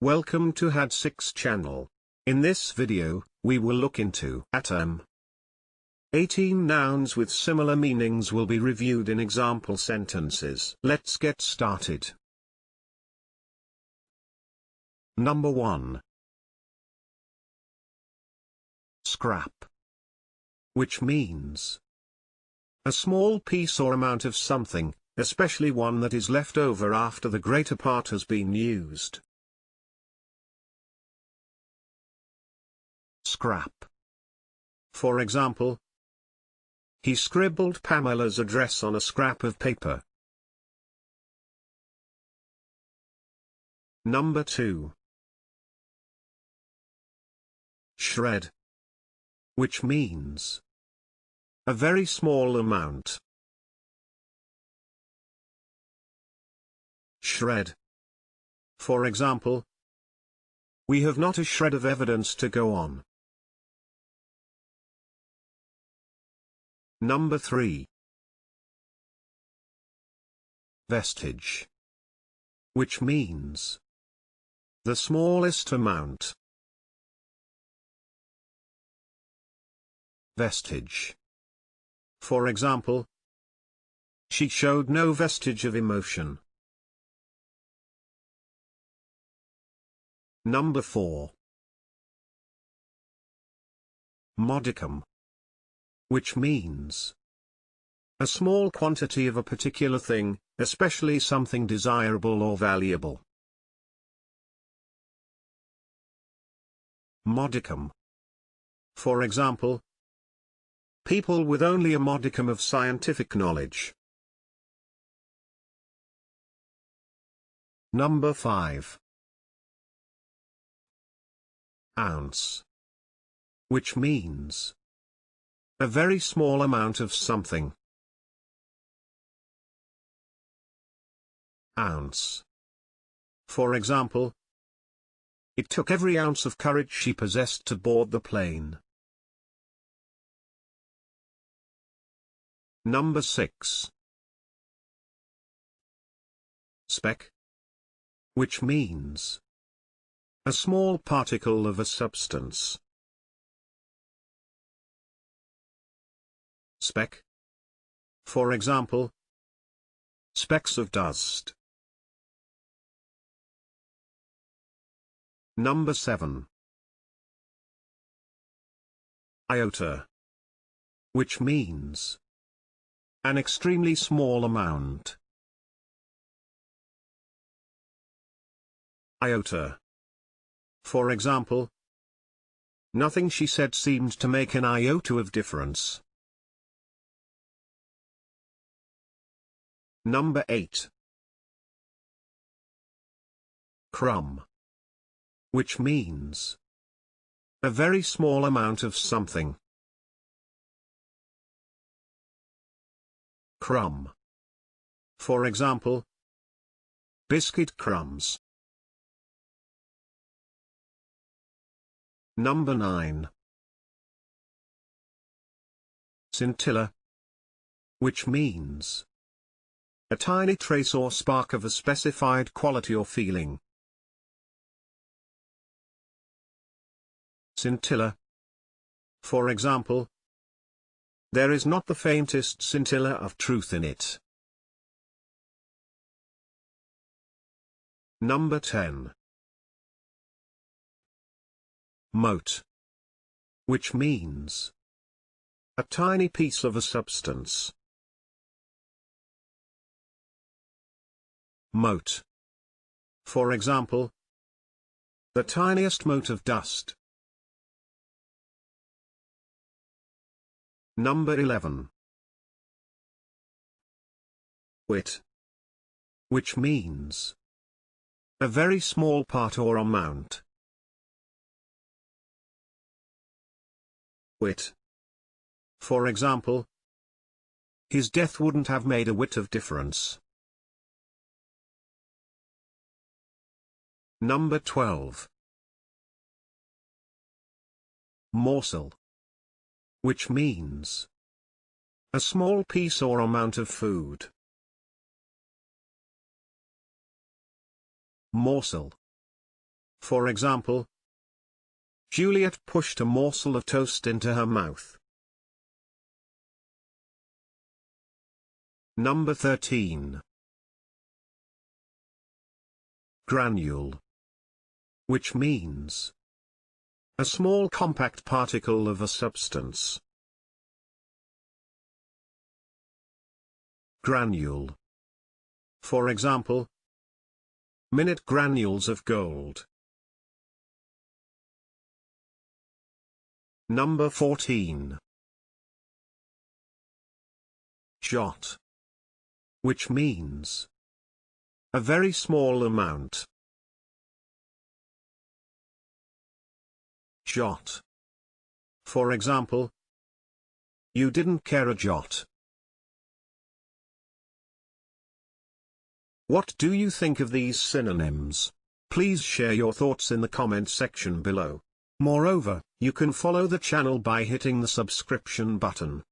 Welcome to had6 channel. In this video, we will look into 18 nouns with similar meanings will be reviewed in example sentences. Let's get started. Number 1. Scrap. Which means a small piece or amount of something, especially one that is left over after the greater part has been used. Scrap. For example, he scribbled Pamela's address on a scrap of paper. Number 2. Shred. Which means a very small amount. Shred. For example, we have not a shred of evidence to go on. Number 3. Vestige. Which means the smallest amount. Vestige. For example, she showed no vestige of emotion. Number 4. Modicum. Which means a small quantity of a particular thing, especially something desirable or valuable. Modicum. For example, people with only a modicum of scientific knowledge. Number 5. Ounce. Which means a very small amount of something. Ounce. For example, it took every ounce of courage she possessed to board the plane. Number 6. Speck. Which means a small particle of a substance. Speck. For example, specks of dust. Number 7. Iota. Which means an extremely small amount. Iota. For example, nothing she said seemed to make an iota of difference. Number 8. Crumb. Which means a very small amount of something. Crumb. For example, biscuit crumbs. Number 9. Scintilla. Which means a tiny trace or spark of a specified quality or feeling. Scintilla. For example, there is not the faintest scintilla of truth in it. Number 10. Mote. Which means a tiny piece of a substance. Mote. For example, the tiniest mote of dust. Number 11. Wit. Which means a very small part or amount. Wit. For example, his death wouldn't have made a whit of difference. Number 12. Morsel. Which means a small piece or amount of food. Morsel. For example, Juliet pushed a morsel of toast into her mouth. Number 13. Granule. Which means a small compact particle of a substance. Granule. For example, minute granules of gold. Number 14. Jot. Which means a very small amount. Jot. For example, you didn't care a jot. What do you think of these synonyms? Please share your thoughts in the comment section below. Moreover, you can follow the channel by hitting the subscription button.